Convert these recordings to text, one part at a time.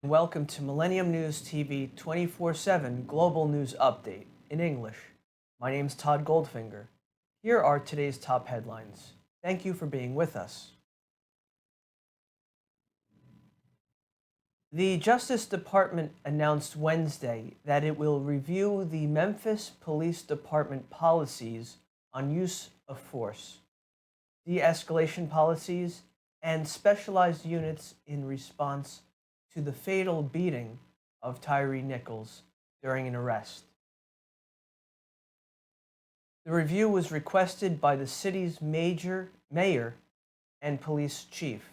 Welcome to Millennium News TV 24/7 Global News Update in English. My name's Todd Goldfinger. Here are today's top headlines. Thank you for being with us. The Justice Department announced Wednesday that it will review the Memphis Police Department policies on use of force, de-escalation policies, and specialized units in response to the fatal beating of Tyree Nichols during an arrest. The review was requested by the city's mayor and police chief.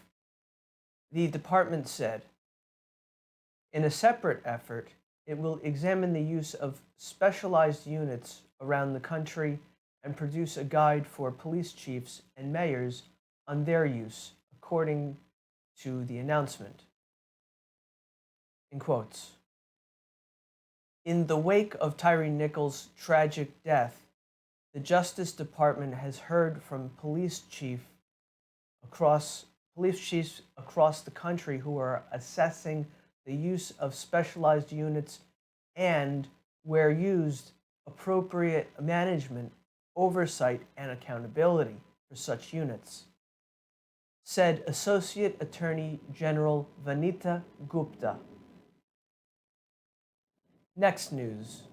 The department said, in a separate effort, it will examine the use of specialized units around the country and produce a guide for police chiefs and mayors on their use, according to the announcement. In quotes, in the wake of Tyree Nichols' tragic death, the Justice Department has heard from police chiefs across the country who are assessing the use of specialized units and, where used, appropriate management, oversight, and accountability for such units, said Associate Attorney General Vanita Gupta. Next news.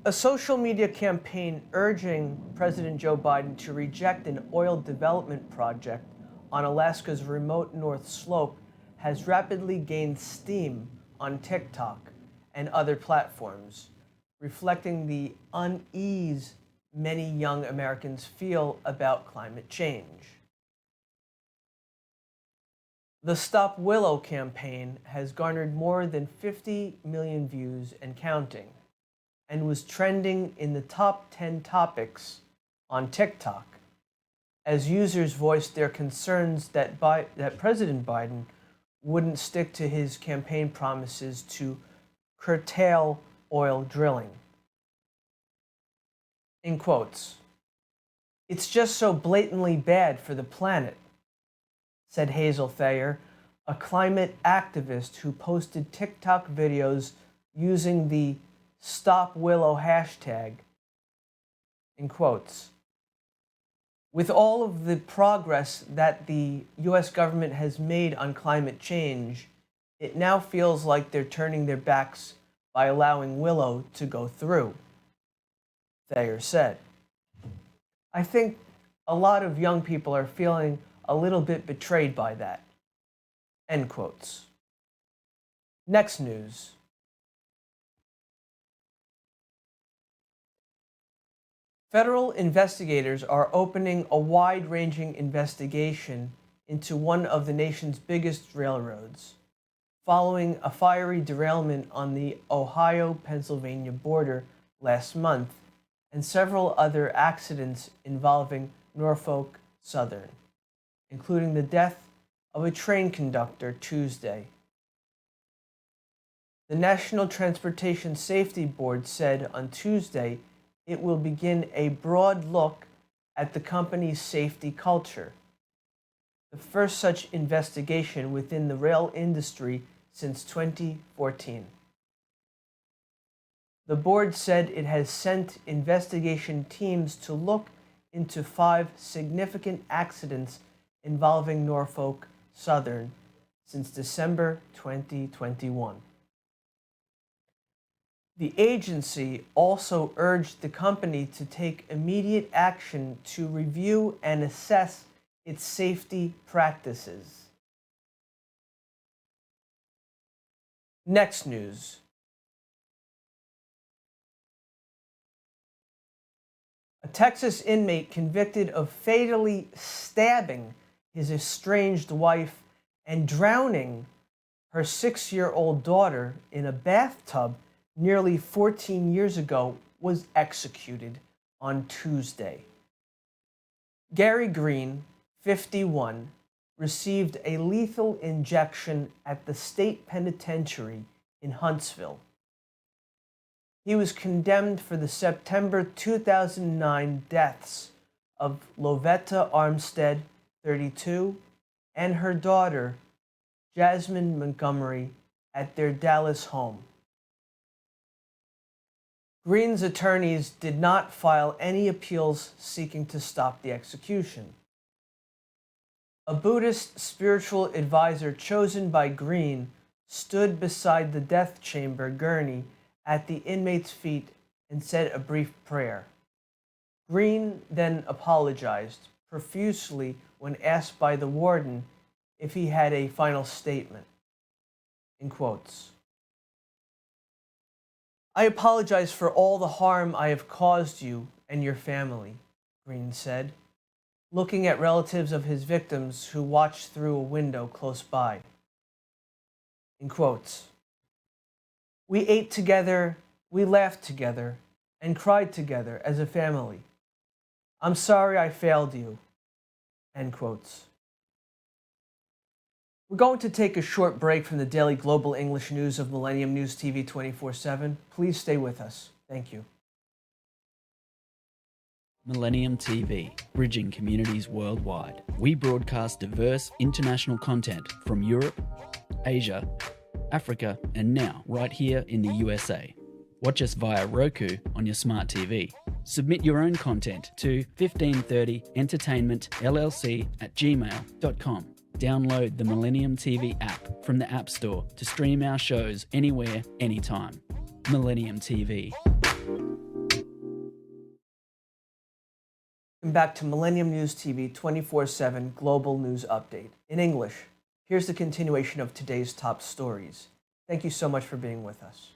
A social media campaign urging President Joe Biden to reject an oil development project on Alaska's remote North Slope has rapidly gained steam on TikTok and other platforms, reflecting the unease many young Americans feel about climate change. The Stop Willow campaign has garnered more than 50 million views and counting, and was trending in the top 10 topics on TikTok, as users voiced their concerns that President Biden wouldn't stick to his campaign promises to curtail oil drilling. In quotes, "It's just so blatantly bad for the planet," said Hazel Thayer, a climate activist who posted TikTok videos using the Stop Willow hashtag. In quotes, with all of the progress that the US government has made on climate change, it now feels like they're turning their backs by allowing Willow to go through, Thayer said. I think a lot of young people are feeling a little bit betrayed by that. End quotes. Next news. Federal investigators are opening a wide-ranging investigation into one of the nation's biggest railroads, following a fiery derailment on the Ohio-Pennsylvania border last month and several other accidents involving Norfolk Southern, including the death of a train conductor Tuesday. The National Transportation Safety Board said on Tuesday it will begin a broad look at the company's safety culture, the first such investigation within the rail industry since 2014. The board said it has sent investigation teams to look into 5 significant accidents involving Norfolk Southern since December 2021. The agency also urged the company to take immediate action to review and assess its safety practices. Next news. A Texas inmate convicted of fatally stabbing his estranged wife and drowning her 6-year-old daughter in a bathtub nearly 14 years ago was executed on Tuesday. Gary Green, 51, received a lethal injection at the state penitentiary in Huntsville. He was condemned for the September 2009 deaths of Lovetta Armstead 32, and her daughter, Jasmine Montgomery, at their Dallas home. Green's attorneys did not file any appeals seeking to stop the execution. A Buddhist spiritual advisor chosen by Green stood beside the death chamber gurney at the inmate's feet and said a brief prayer. Green then apologized profusely when asked by the warden if he had a final statement. In quotes. "I apologize for all the harm I have caused you and your family," Green said, looking at relatives of his victims who watched through a window close by. In quotes. "We ate together, we laughed together, and cried together as a family. I'm sorry I failed you." End quotes. We're going to take a short break from the daily global English news of Millennium News TV 24/7. Please stay with us. Thank you. Millennium TV, bridging communities worldwide. We broadcast diverse international content from Europe, Asia, Africa, and now right here in the USA. Watch us via Roku on your smart TV. Submit your own content to 1530entertainmentllc@gmail.com. Download the Millennium TV app from the App Store to stream our shows anywhere, anytime. Millennium TV. Welcome back to Millennium News TV 24/7 Global News Update. In English, here's the continuation of today's top stories. Thank you so much for being with us.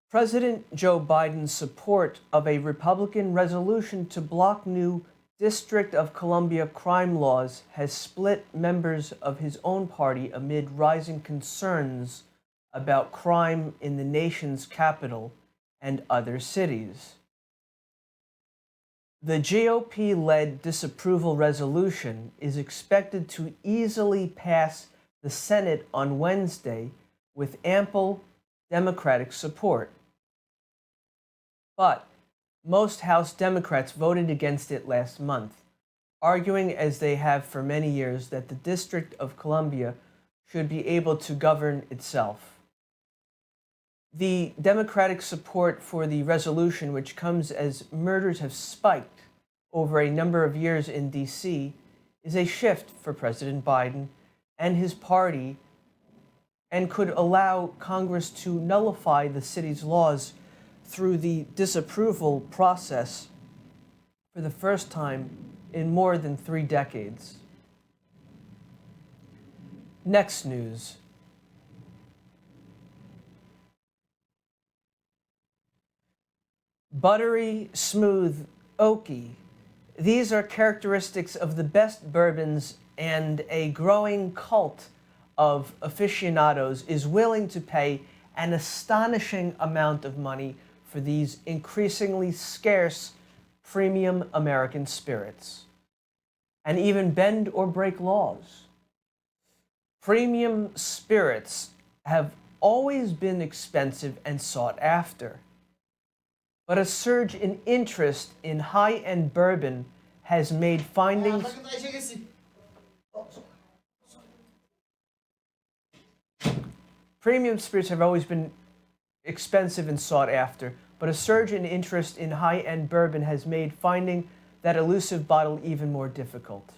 President Joe Biden's support of a Republican resolution to block new District of Columbia crime laws has split members of his own party amid rising concerns about crime in the nation's capital and other cities. The GOP-led disapproval resolution is expected to easily pass the Senate on Wednesday with ample Democratic support. But most House Democrats voted against it last month, arguing, as they have for many years, that the District of Columbia should be able to govern itself. The Democratic support for the resolution, which comes as murders have spiked over a number of years in D.C., is a shift for President Biden and his party and could allow Congress to nullify the city's laws through the disapproval process for the first time in more than 3 decades. Next news. Buttery, smooth, oaky. These are characteristics of the best bourbons, and a growing cult of aficionados is willing to pay an astonishing amount of money for these increasingly scarce premium American spirits, and even bend or break laws. Premium spirits have always been expensive and sought after, but a surge in interest in high-end bourbon has made finding premium spirits have always been expensive and sought after, but a surge in interest in high-end bourbon has made finding that elusive bottle even more difficult.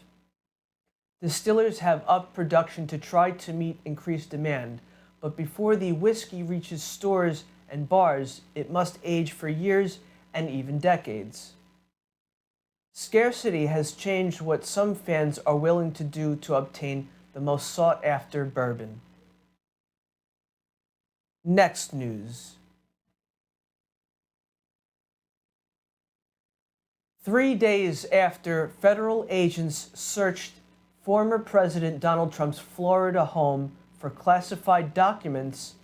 Distillers have upped production to try to meet increased demand, but before the whiskey reaches stores and bars, it must age for years and even decades. Scarcity has changed what some fans are willing to do to obtain the most sought-after bourbon. Next news. 3 days after federal agents searched former President Donald Trump's Florida home for classified documents,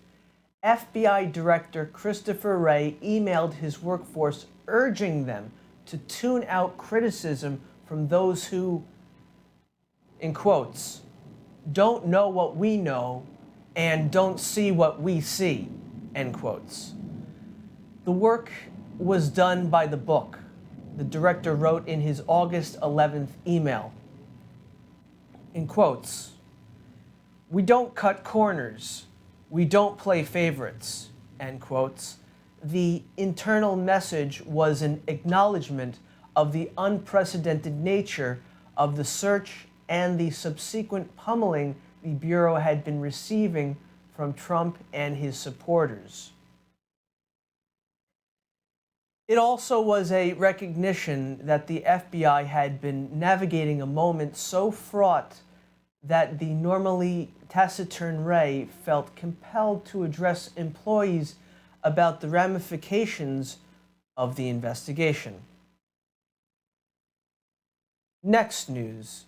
FBI Director Christopher Wray emailed his workforce urging them to tune out criticism from those who, in quotes, don't know what we know and don't see what we see, end quotes. The work was done by the book. the director wrote in his August 11th email. In quotes, "We don't cut corners. We don't play favorites," end quotes. The internal message was an acknowledgement of the unprecedented nature of the search and the subsequent pummeling the Bureau had been receiving from Trump and his supporters. It also was a recognition that the FBI had been navigating a moment so fraught that the normally taciturn Wray felt compelled to address employees about the ramifications of the investigation. Next news.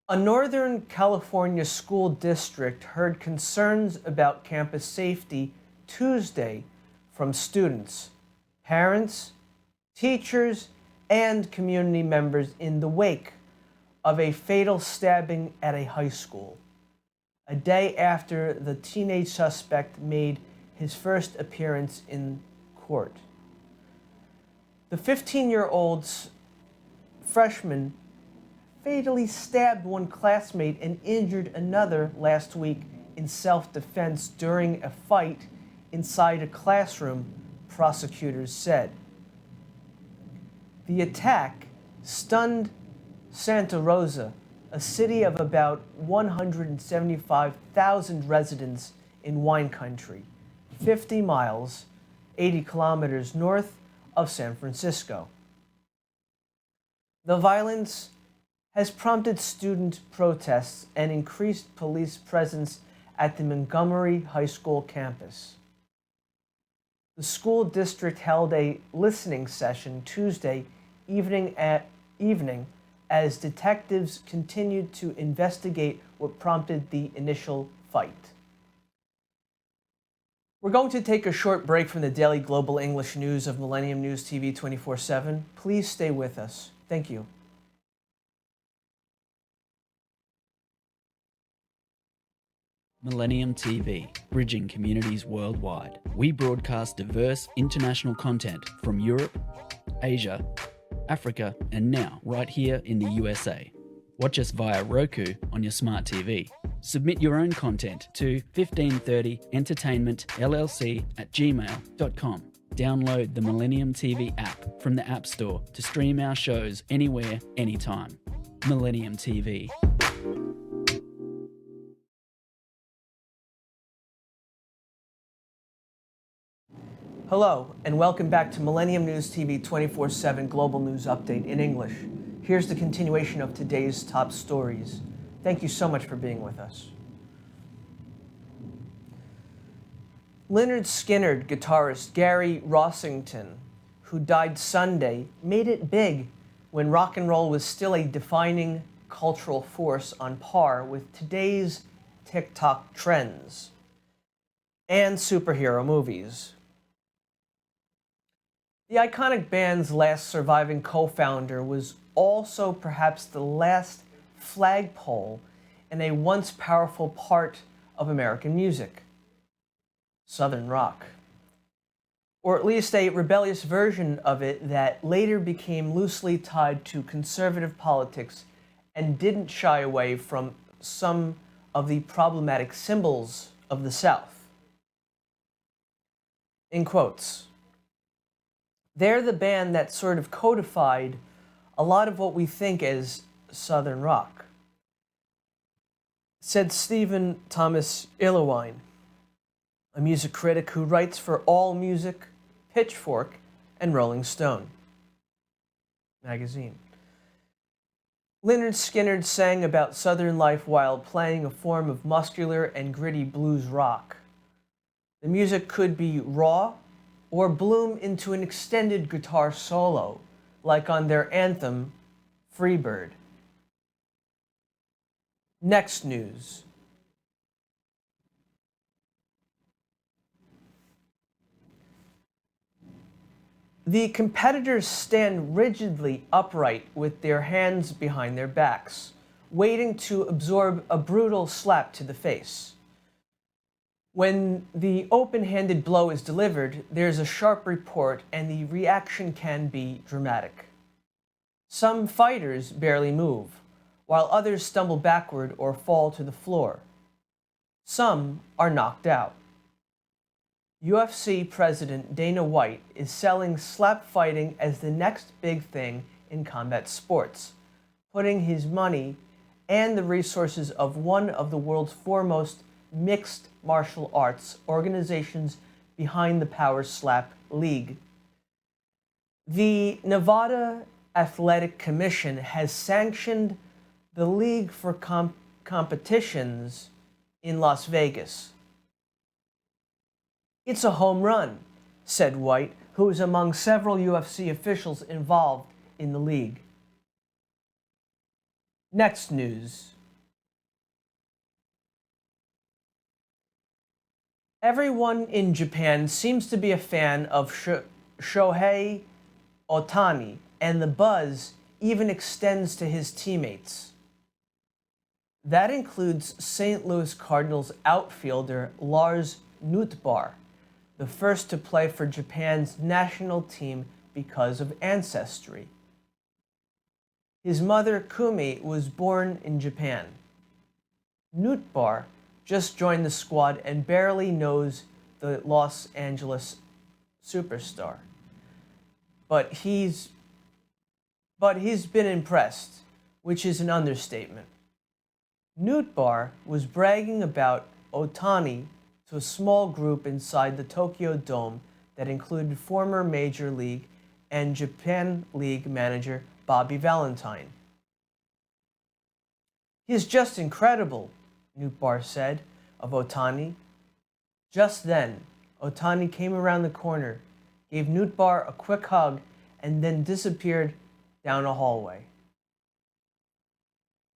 A Northern California school district heard concerns about campus safety Tuesday from students, parents, teachers, and community members in the wake of a fatal stabbing at a high school, a day after the teenage suspect made his first appearance in court. The 15-year-old freshman fatally stabbed one classmate and injured another last week in self-defense during a fight inside a classroom, prosecutors said. The attack stunned Santa Rosa, a city of about 175,000 residents in wine country, 50 miles, 80 kilometers north of San Francisco. The violence has prompted student protests and increased police presence at the Montgomery High School campus. The school district held a listening session Tuesday evening as detectives continued to investigate what prompted the initial fight. We're going to take a short break from the daily global English news of Millennium News TV 24/7. Please stay with us. Thank you. Millennium TV, bridging communities worldwide. We broadcast diverse international content from Europe, Asia, Africa, and now right here in the USA. Watch us via Roku on your smart TV. Submit your own content to 1530entertainmentllc@gmail.com. Download the Millennium TV app from the App Store to stream our shows anywhere, anytime. Millennium TV. Hello, and welcome back to Millennium News TV 24/7 Global News Update in English. Here's the continuation of today's top stories. Thank you so much for being with us. Lynyrd Skynyrd guitarist Gary Rossington, who died Sunday, made it big when rock and roll was still a defining cultural force on par with today's TikTok trends and superhero movies. The iconic band's last surviving co-founder was also perhaps the last flagpole in a once powerful part of American music, Southern rock. Or at least a rebellious version of it that later became loosely tied to conservative politics and didn't shy away from some of the problematic symbols of the South. In quotes, they're the band that sort of codified a lot of what we think as Southern rock, said Stephen Thomas Illowine, a music critic who writes for AllMusic, Pitchfork, and Rolling Stone magazine. Lynyrd Skynyrd sang about Southern life while playing a form of muscular and gritty blues rock. The music could be raw or bloom into an extended guitar solo, like on their anthem, Freebird. Next news. The competitors stand rigidly upright with their hands behind their backs, waiting to absorb a brutal slap to the face. When the open-handed blow is delivered, there's a sharp report and the reaction can be dramatic. Some fighters barely move, while others stumble backward or fall to the floor. Some are knocked out. UFC President Dana White is selling slap fighting as the next big thing in combat sports, putting his money and the resources of one of the world's foremost mixed martial arts organizations behind the Power Slap League. The Nevada Athletic Commission has sanctioned the league for competitions in Las Vegas. "It's a home run," said White, who is among several UFC officials involved in the league. Next news. Everyone in Japan seems to be a fan of Shohei Ohtani, and the buzz even extends to his teammates. That includes St. Louis Cardinals outfielder Lars Nootbaar, the first to play for Japan's national team because of ancestry. His mother, Kumi, was born in Japan. Nootbaar just joined the squad and barely knows the Los Angeles superstar. But he's been impressed, which is an understatement. Nootbaar was bragging about Ohtani to a small group inside the Tokyo Dome that included former Major League and Japan League manager Bobby Valentine. "He's just incredible," Nootbaar said of Ohtani. Just then, Ohtani came around the corner, gave Nootbaar a quick hug, and then disappeared down a hallway.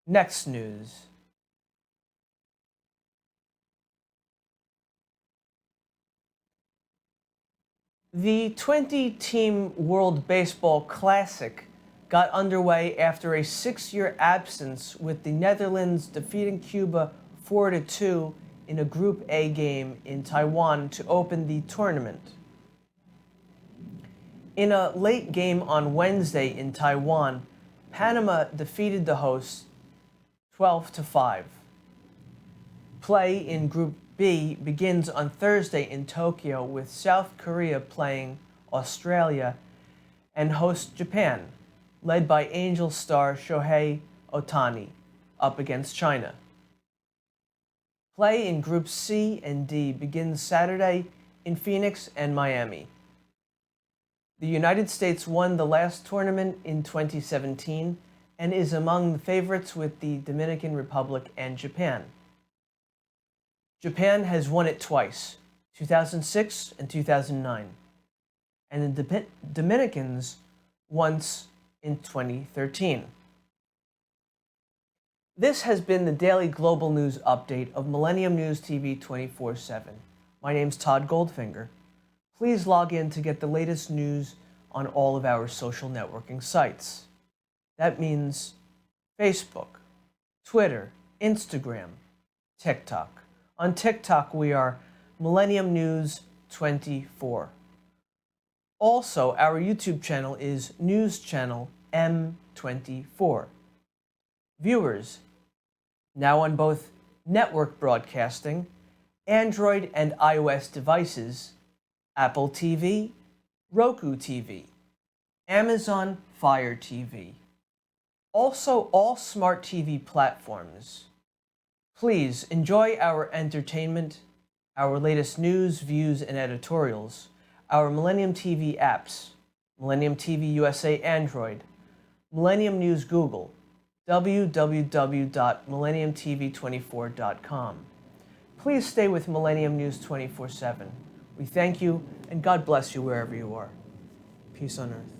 Next news. The 20-team World Baseball Classic got underway after a 6-year absence, with the Netherlands defeating Cuba 4-2 in a Group A game in Taiwan to open the tournament. In a late game on Wednesday in Taiwan, Panama defeated the hosts 12-5. Play in Group B begins on Thursday in Tokyo, with South Korea playing Australia and host Japan, led by Angel star Shohei Ohtani, up against China. Play in Groups C and D begins Saturday in Phoenix and Miami. The United States won the last tournament in 2017 and is among the favorites with the Dominican Republic and Japan. Japan has won it twice, 2006 and 2009, and the Dominicans once in 2013. This has been the daily global news update of Millennium News TV 24/7. My name's Todd Goldfinger. Please log in to get the latest news on all of our social networking sites. That means Facebook, Twitter, Instagram, TikTok. On TikTok, we are Millennium News 24. Also, our YouTube channel is News Channel M24. Viewers, now on both network broadcasting, Android and iOS devices, Apple TV, Roku TV, Amazon Fire TV. Also, all smart TV platforms. Please enjoy our entertainment, our latest news, views, and editorials, our Millennium TV apps, Millennium TV USA Android, Millennium News Google, www.millenniumtv24.com. Please stay with Millennium News 24/7. We thank you, and God bless you wherever you are. Peace on earth.